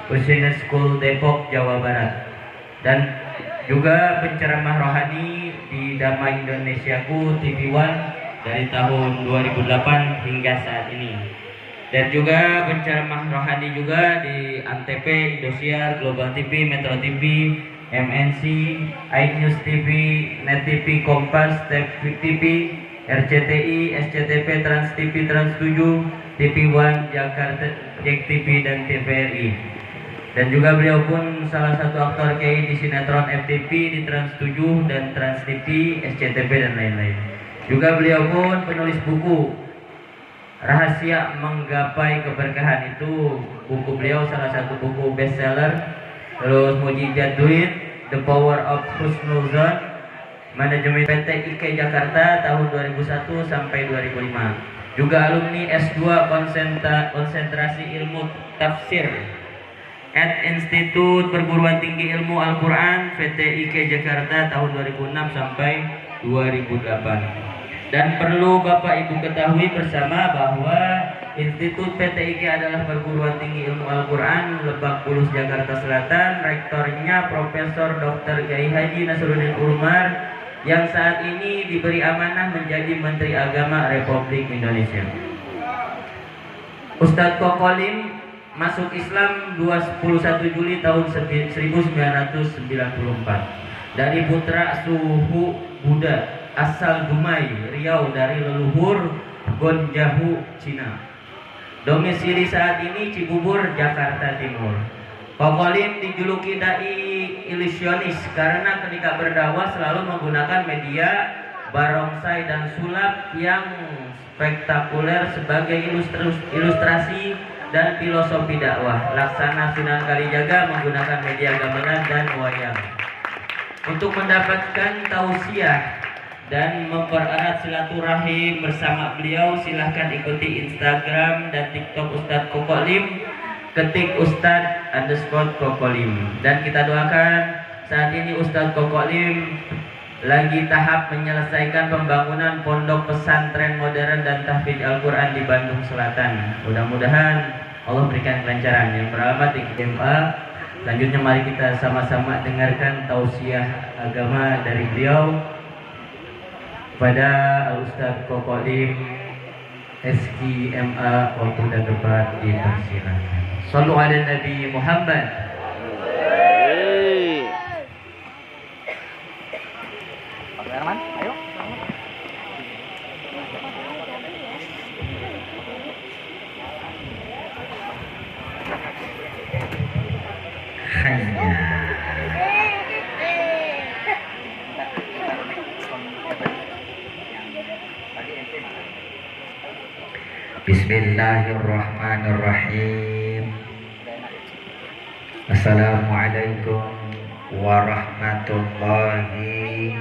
Business School Depok, Jawa Barat. Dan juga penceramah rohani di Damai Indonesiaku TV One dari tahun 2008 hingga saat ini. Dan juga penceramah rohani juga di Antv, Indosiar, Global TV, Metro TV, MNC, iNews TV, Net TV, Kompas, TV, RCTI, SCTV, Trans TV, Trans 7, TV One, Jakarta, Jack TV, dan TVRI. Dan juga beliau pun salah satu aktor KI di sinetron FTV, di Trans 7 dan Trans TV, SCTV, dan lain-lain. Juga beliau pun penulis buku Rahasia Menggapai Keberkahan. Itu buku beliau salah satu buku bestseller. Terus Mujizat Duit, The Power of Husnuzon, Manajemen PT IK Jakarta tahun 2001 sampai 2005. Juga alumni S2 konsentrasi ilmu tafsir at Institut Perguruan Tinggi Ilmu Al-Quran PT IK Jakarta tahun 2006 sampai 2008. Dan perlu Bapak Ibu ketahui bersama bahwa Institut PT IK adalah perguruan tinggi ilmu Al-Quran Lebak Bulus, Jakarta Selatan. Rektornya Profesor Dr. Kiai Haji Nasruddin Umar yang saat ini diberi amanah menjadi Menteri Agama Republik Indonesia. Ustadz Kokolim masuk Islam 21 Juli tahun 1994 dari putra suhu Buddha asal Dumai, Riau, dari leluhur Gonjahu, Cina. Domisili saat ini Cibubur, Jakarta Timur. Kokolim dijuluki dai ilusionis karena ketika berdakwah selalu menggunakan media barongsai dan sulap yang spektakuler sebagai ilustrasi dan filosofi dakwah. Laksana Sunan Kalijaga menggunakan media gamelan dan wayang. Untuk mendapatkan tausiah dan mempererat silaturahim bersama beliau, silahkan ikuti Instagram dan TikTok Ustadz Kokolim, ketik Ustadz_Kokolim. Dan kita doakan saat ini Ustadz Kokolim lagi tahap menyelesaikan pembangunan pondok pesantren modern dan tahfidz Al-Quran di Bandung Selatan. Mudah-mudahan Allah berikan kelancaran. Yang beralamat di KMA. Selanjutnya mari kita sama-sama dengarkan tausiah agama dari beliau pada Ustadz Kokolim SKMA. Waktu dan tempat dipersilakan. Shallu ala Nabi Muhammad. Pak Herman, ayo. Bismillahirrahmanirrahim. Assalamualaikum warahmatullahi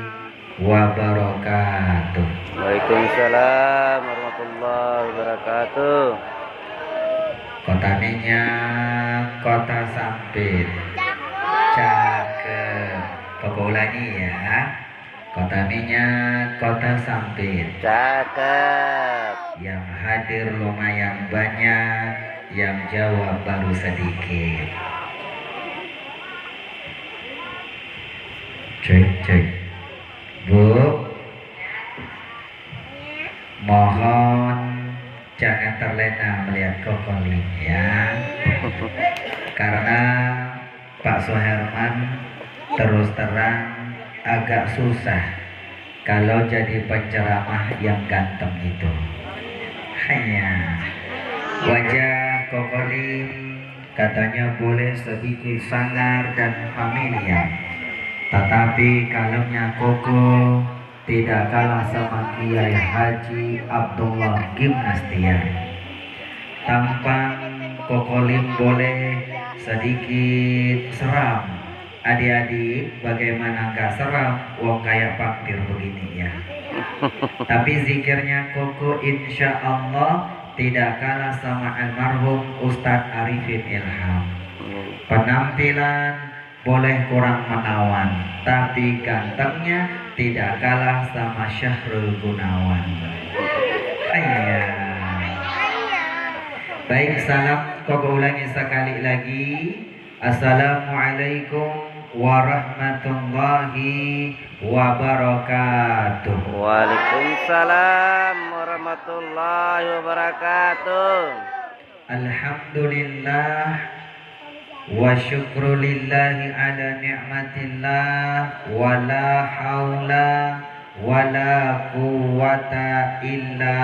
wabarakatuh. Waalaikumsalam warahmatullahi wabarakatuh. Kota minyak, kota Sampit, cakep. Koko ulangi ya. Kota minyak, kota Sampit, Cakep. yang hadir lumayan banyak, yang jawab baru sedikit. Cek. Bu, mohon jangan terlena melihat Kokolim ya. Karena Pak Suherman terus terang agak susah kalau jadi penceramah yang ganteng itu. Hanya wajah Kokolim katanya boleh sedikit sangar dan familiar, tetapi kalemnya Koko tidak kalah sama Kiai Haji Abdullah Gimnastian. Tampang Kokolim boleh sedikit seram. Adik-adik, bagaimana gak seram? Wong kayak vampir begini ya. Tapi zikirnya Koko insya Allah tidak kalah sama almarhum Ustadz Arifin Ilham. Penampilan boleh kurang menawan, tapi gantengnya tidak kalah sama Syahrul Gunawan. Baik, salam Koko ulangi sekali lagi. Assalamualaikum warahmatullahi wabarakatuh. Waalaikumsalam warahmatullahi wabarakatuh. Alhamdulillah wa syukrulillahi ala ni'matillah wa la hawla wa la quwwata illa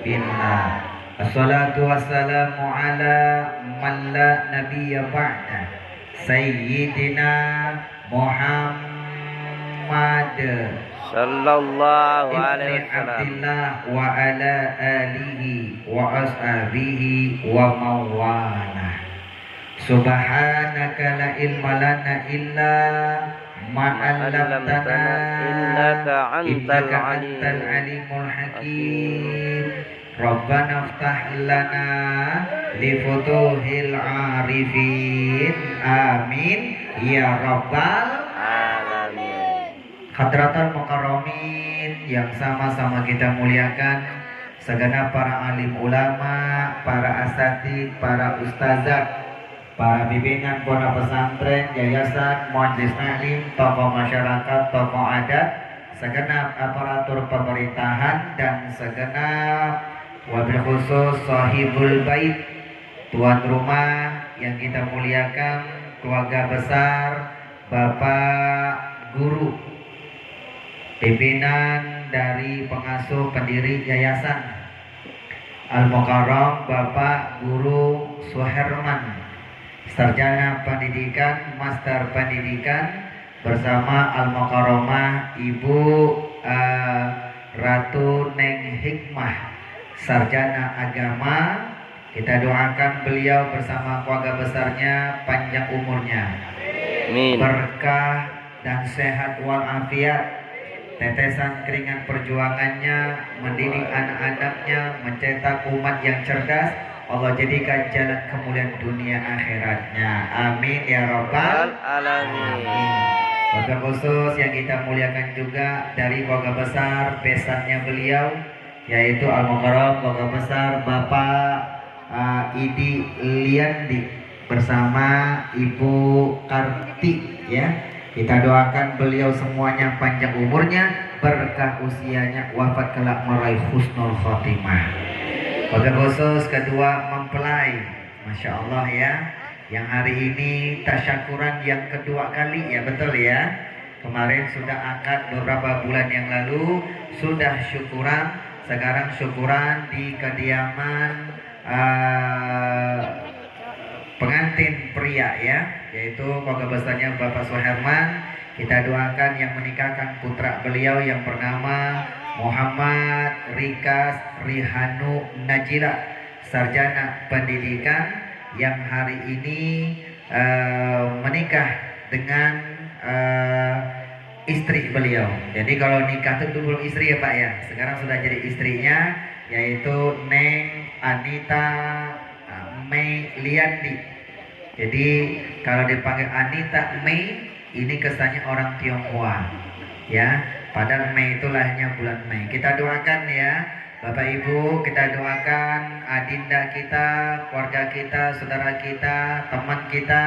billah. Assalatu wassalamu ala man la nabiyya ba'da Sayyidina Muhammad Sallallahu ibni alaihi wasallam. Abdillah wa ala alihi wa ashabihi wa mawala. Subhanaka la ilma lana illa ma 'allamtana Innaka antal antal alimul hakim. Rabbana iftah lana li futuhil arifin. Amin ya rabbal Alamin. Hadratul Mukarramin yang sama-sama kita muliakan, segenap para alim ulama, para asatid, para ustazah, para pimpinan pondok pesantren, yayasan, majelis taklim, tokoh masyarakat, tokoh adat, segenap aparatur pemerintahan, dan segenap wabil khusus sahibul bait, tuan rumah yang kita muliakan, keluarga besar, bapak guru, pimpinan dari pengasuh pendiri yayasan Al-Mukarram, Bapak Guru Suherman, sarjana pendidikan, master pendidikan, bersama Al-Mukarramah Ibu Ratu Neng Hikmah, sarjana agama. Kita doakan beliau bersama keluarga besarnya panjang umurnya, Amin. berkah dan sehat walafiat. Tetesan keringat perjuangannya mendidik anak-anaknya, mencetak umat yang cerdas. Allah jadikan jalan kemuliaan dunia akhiratnya. Amin ya rabbal Alamin. Wabil khusus yang kita muliakan juga dari keluarga besar besannya beliau, yaitu Al-Mukarram keluarga besar Bapak Idi Liandi bersama Ibu Karti, ya. Kita doakan beliau semuanya panjang umurnya, berkah usianya, wafat kelak meraih husnul khotimah. Wabil khusus kedua mempelai, Masya Allah ya, yang hari ini tasyakuran yang kedua kali, ya betul ya. Kemarin sudah akad beberapa bulan yang lalu, sudah syukuran, sekarang syukuran di kediaman pengantin pria, ya, yaitu keluarga besarnya Bapak Suherman. Kita doakan yang menikahkan putra beliau yang bernama Muhammad Rikas Rihanu Najila, sarjana pendidikan, yang hari ini menikah dengan istri beliau. Jadi kalau nikah itu belum istri ya Pak ya, sekarang sudah jadi istrinya, yaitu Neng Anita Mei Liandi. Jadi kalau dipanggil Anita Mei, ini kesannya orang Tionghoa, ya. Padahal Mei itu lahirnya bulan Mei. Kita doakan ya, Bapak Ibu, kita doakan adinda kita, keluarga kita, saudara kita, teman kita,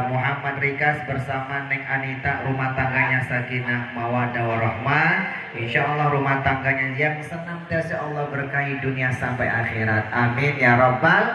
Muhammad Rikas bersama Neng Anita, rumah tangganya sakinah mawaddah warahmah. Insya Allah rumah tangganya yang senantiasa Allah berkahi dunia sampai akhirat. Amin ya rabbal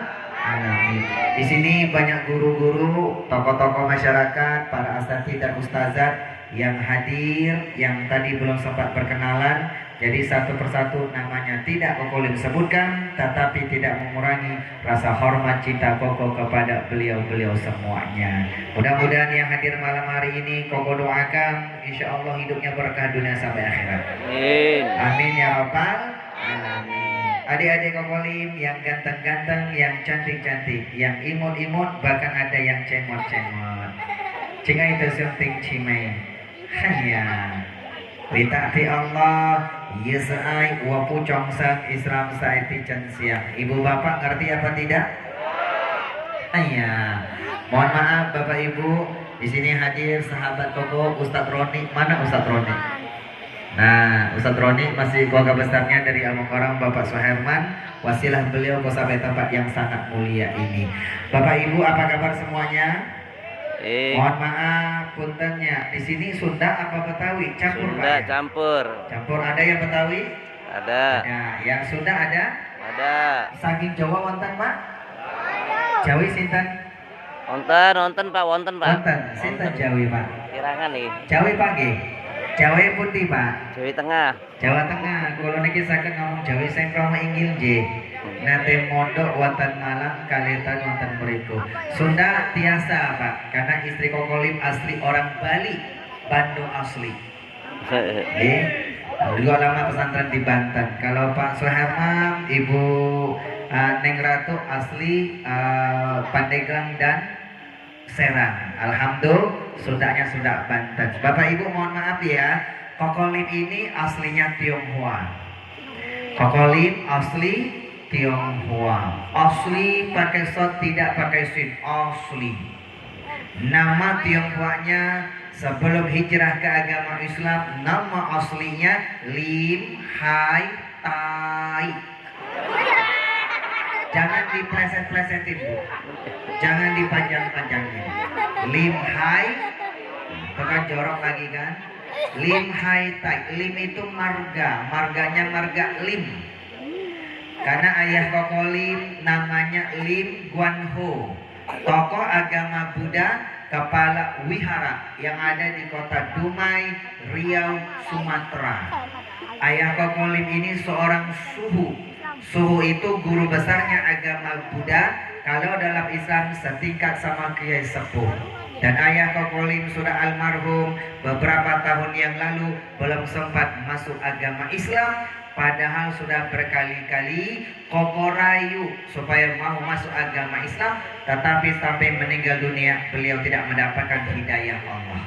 alamin. Di sini banyak guru-guru, tokoh-tokoh masyarakat, para asatidz dan ustazat yang hadir, yang tadi belum sempat berkenalan. Jadi satu persatu namanya tidak Kokolim sebutkan, tetapi tidak mengurangi rasa hormat cinta Koko kepada beliau-beliau semuanya. Mudah-mudahan yang hadir malam hari ini Koko doakan, insya Allah hidupnya berkah dunia sampai akhirat. Amin. Amin ya rabbal alamin. Adik-adik Kokolim yang ganteng-ganteng, yang cantik-cantik, yang imut-imut, bahkan ada yang cemot-cemot. Jika itu sunting cimei, hanya Wita'ti Allah Yes'ai wa pucong sang Islam saiti can siang. Ibu bapak ngerti apa tidak? Iya. Mohon maaf Bapak Ibu, di sini hadir sahabat Koko Ustadz Roni. Mana Ustadz Roni? Nah, Ustadz Roni masih keluarga besarnya dari Al-Mukarram Bapak Suherman, wasilah beliau kok sampai tempat yang sangat mulia ini. Bapak Ibu, apa kabar semuanya? Mohon maaf, puntennya. Di sini Sunda apa Betawi? Campur Sunda Pak. Ya? campur. Campur, ada yang Betawi? Ada. Nah, yang Sunda ada? Ada. Saking Jawa wonten Pak? Jawi sinten? Wonten Pak, wonten Pak. Wonten, sinten Jawi Pak? Kirangan nih. Jawi Pak nggih. Jawi putih Pak. Jawa Tengah. Jawa Tengah. Kalau niki saged ngomong Jawi sengkrama inggil nggih. Nate mondok wonten Malang kalitan wonten mriku. Sunda tiasa Pak, karena istri Kokolim asli orang Bali, Bandung asli. Nggih. Juga lama pesantren di Banten. Kalau Pak Suherman, Ibu Neng Ratu asli Pandeglang dan Serang. Alhamdulillah, Sundanya Sunda Banten. Bapak Ibu mohon maaf ya, Kokolim ini aslinya Tionghoa. Kokolim asli Tionghoa. Asli pakai sot, tidak pakai sin. Asli. Nama Tionghoanya sebelum hijrah ke agama Islam, nama aslinya Lim Hai Tai. Jangan dipleset-plesetin Bu, jangan dipanjang-panjangin. Lim Hai, tekan jorok lagi kan. Lim Hai Tai, Lim itu marga, marganya marga Lim. Karena ayah Kokolim namanya Lim Guan Ho, tokoh agama Buddha, kepala wihara yang ada di kota Dumai, Riau, Sumatera. Ayah Kokolim ini seorang suhu. Suhu itu guru besarnya agama Buddha, kalau dalam Islam setingkat sama Kiai Sepuh. Dan ayah Kokolim sudah almarhum beberapa tahun yang lalu, belum sempat masuk agama Islam, padahal sudah berkali-kali kokorayu supaya mau masuk agama Islam, tetapi sampai meninggal dunia beliau tidak mendapatkan hidayah Allah.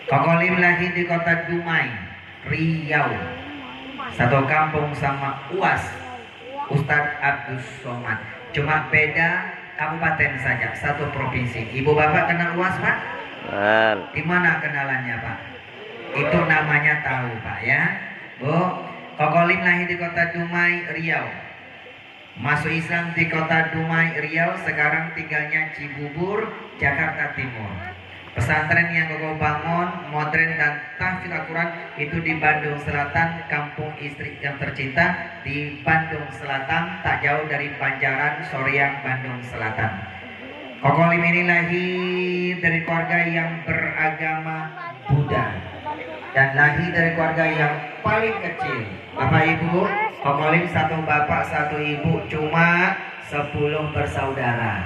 Kokolim lahir di kota Dumai, Riau, satu kampung sama UAS Ustadz Abdus Somad, cuma beda kabupaten saja, satu provinsi. Ibu bapak kenal UAS Pak? Di mana kenalannya Pak? Itu namanya tahu Pak ya. Bu, Kokolim lahir di kota Dumai, Riau. Masuk Islam di kota Dumai, Riau, sekarang tinggalnya Cibubur, Jakarta Timur. Pesantren yang Koko bangun, modern dan tahfidz Al-Quran itu di Bandung Selatan, kampung istri yang tercinta di Bandung Selatan, tak jauh dari Banjaran, Soreang, Bandung Selatan. Kokolim ini lahir dari keluarga yang beragama Buddha dan lahir dari keluarga yang paling kecil. Bapak Ibu, Kokolim satu bapak satu ibu, cuma 10 bersaudara.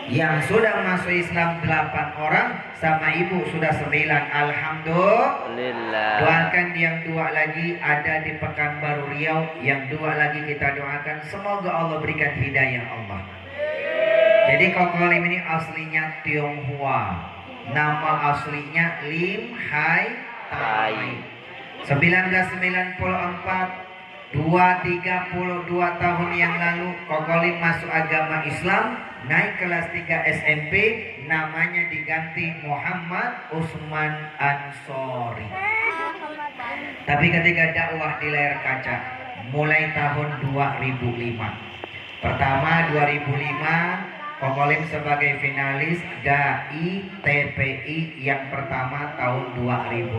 Yang sudah masuk Islam 8 orang, sama ibu sudah 9. Alhamdulillah. Doakan yang 2 lagi ada di Pekanbaru Riau, yang 2 lagi kita doakan semoga Allah berikan hidayah Allah. Jadi Kokolim ini aslinya Tionghoa, nama aslinya Lim Hai Tai. 1994, 32 tahun yang lalu Kokolim masuk agama Islam, naik kelas 3 SMP, namanya diganti Muhammad Usman Ansori. Tapi ketika dakwah di layar kaca mulai tahun 2005. Pertama 2005 Kokolim sebagai finalis DAI TPI yang pertama tahun 2005.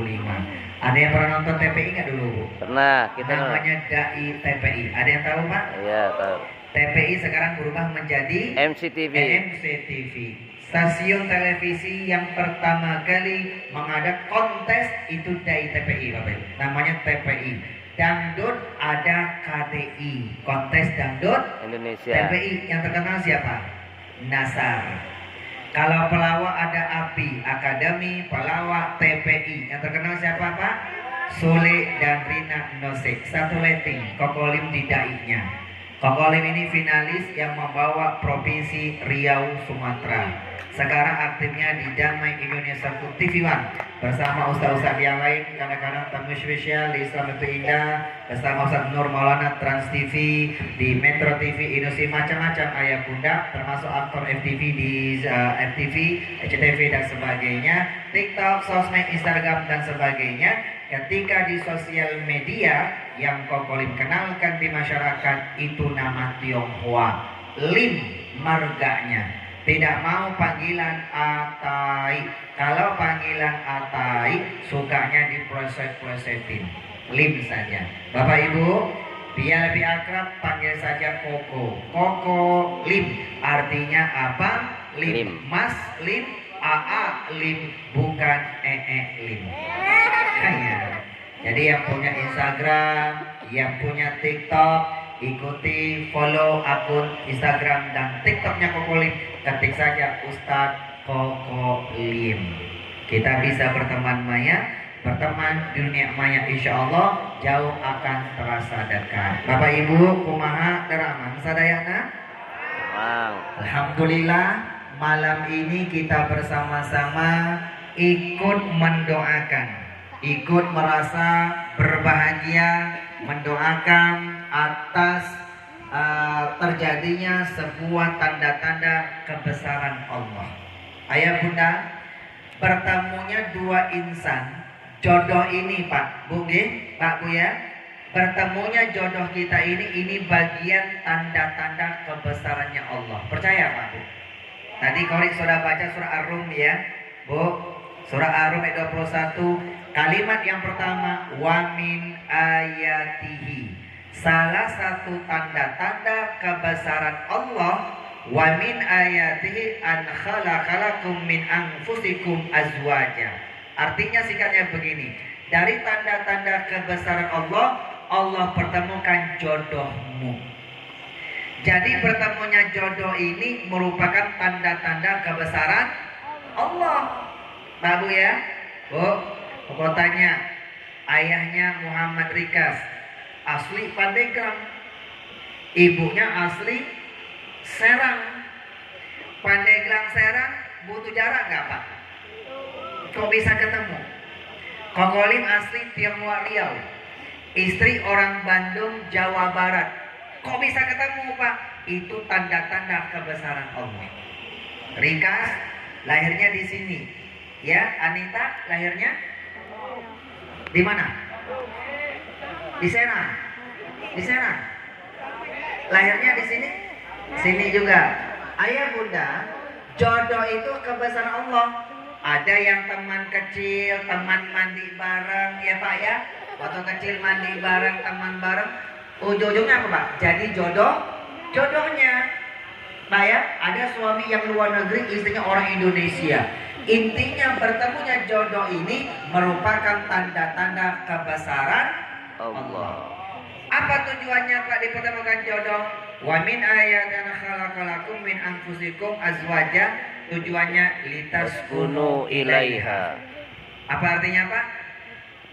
Ada yang pernah nonton TPI nggak dulu Bu? Pernah, kita namanya DAI TPI. Ada yang tahu Pak? Iya, tahu. TPI sekarang berubah menjadi MCTV. MCTV. Stasiun televisi yang pertama kali mengadakan kontes itu DAI TPI Bapak Ibu. Namanya TPI. Dangdut ada KDI, kontes dangdut Indonesia. TPI yang terkenal siapa? Nasar. Kalau pelawak ada API, Akademi Pelawak TPI. Yang terkenal siapa Pak? Sule dan Rina Nosek. Satu letting, Kokolim di DAI-nya. Kokolim ini finalis yang membawa Provinsi Riau, Sumatera. Sekarang aktifnya di Damai Indonesia TV One bersama ustaz-ustaz yang lain. Kadang-kadang tamu spesial di Islam itu Indah bersama Ustaz Nur Maulana, Trans TV, di Metro TV, Indonesia, macam-macam ayah bunda, termasuk aktor FTV di FTV, SCTV dan sebagainya, TikTok, sosmed, Instagram dan sebagainya. Ketika di sosial media yang Kokolim kenalkan di masyarakat itu nama Tionghoa, Lim marganya. Tidak mau panggilan Atai. Kalau panggilan Atai sukanya diproses-prosesin. Lim saja. Bapak Ibu, biar lebih akrab panggil saja Koko. Koko Lim. Artinya apa? Lim. Mas Lim, AA Lim, bukan Lim. Ya. Jadi yang punya Instagram, yang punya TikTok, ikuti follow akun Instagram dan TikToknya Koko Lim. Ketik saja Ustadz Koko Lim. Kita bisa berteman maya, berteman di dunia maya, insya Allah jauh akan terasa dekat. Bapak Ibu kumaha deraman sadayana. Wow. Alhamdulillah malam ini kita bersama-sama ikut mendoakan, ikut merasa berbahagia, mendoakan atas terjadinya sebuah tanda-tanda kebesaran Allah. Ayah bunda, bertemunya dua insan jodoh ini Pak Bu, Pak Bu ya, bertemunya jodoh kita ini bagian tanda-tanda kebesarannya Allah. Percaya Pak Bu? Tadi Korik sudah baca surah Ar-Rum ya Bu, surah Ar-Rum ayat 21, kalimat yang pertama wa min ayatihi. Salah satu tanda-tanda kebesaran Allah, wa min ayatihi an khalaqalakum min anfusikum azwaja. Artinya singkatnya begini, dari tanda-tanda kebesaran Allah, Allah pertemukan jodohmu. Jadi bertemunya jodoh ini merupakan tanda-tanda kebesaran Allah. Babu ya, Bu, aku tanya, ayahnya Muhammad Rikas asli Pandeglang, ibunya asli Serang. Pandeglang Serang butuh jarak nggak Pak? Kok bisa ketemu? Kokolim asli Tionghoa Riau, istri orang Bandung Jawa Barat. Kok bisa ketemu Pak? Itu tanda-tanda kebesaran Allah. Rikas lahirnya di sini, ya. Anita lahirnya di mana? Di Serang. Di Serang. Lahirnya di sini? Sini juga. Ayah bunda, jodoh itu kebesaran Allah. Ada yang teman kecil, teman mandi bareng, ya Pak ya. Waktu kecil mandi bareng, teman bareng. Ujung-ujungnya apa Pak? Jadi jodohnya. Pak ya, ada suami yang luar negeri, istrinya orang Indonesia. Intinya bertemunya jodoh ini merupakan tanda-tanda kebesaran Allah. Apa tujuannya Pak dipertemukan jodoh? Wa min ayatin khalaqalakum min anfusikum azwaja. Tujuannya litaskunu ilaiha. Apa artinya Pak?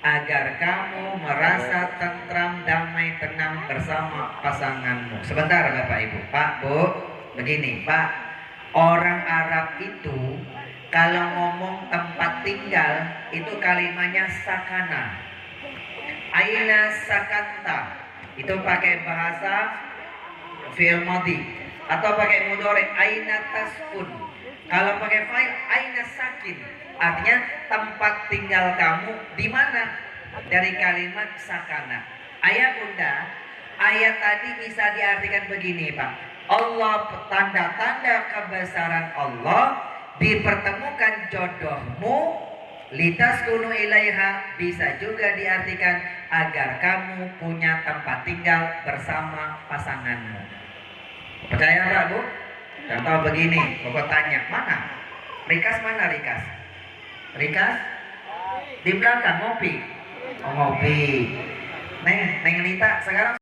Agar kamu merasa tentram, damai, tenang bersama pasanganmu. Sebentar Bapak Ibu. Pak Bu, begini Pak, orang Arab itu kalau ngomong tempat tinggal itu kalimatnya sakana. Aina sakanta itu pakai bahasa fi'il madhi atau pakai mudhari aina taskun. Kalau pakai fa'il aina sakin, artinya tempat tinggal kamu di mana? Dari kalimat sakana. Ayah bunda, ayat tadi bisa diartikan begini Pak. Allah, tanda-tanda kebesaran Allah, dipertemukan jodohmu. Litaskunu ilaiha bisa juga diartikan agar kamu punya tempat tinggal bersama pasanganmu. Percaya Pak Bu? Contoh begini, Bapak tanya, mana? Rikas mana Rikas? Rikas? Di belakang ngopi. Oh ngopi. Neng Nita sekarang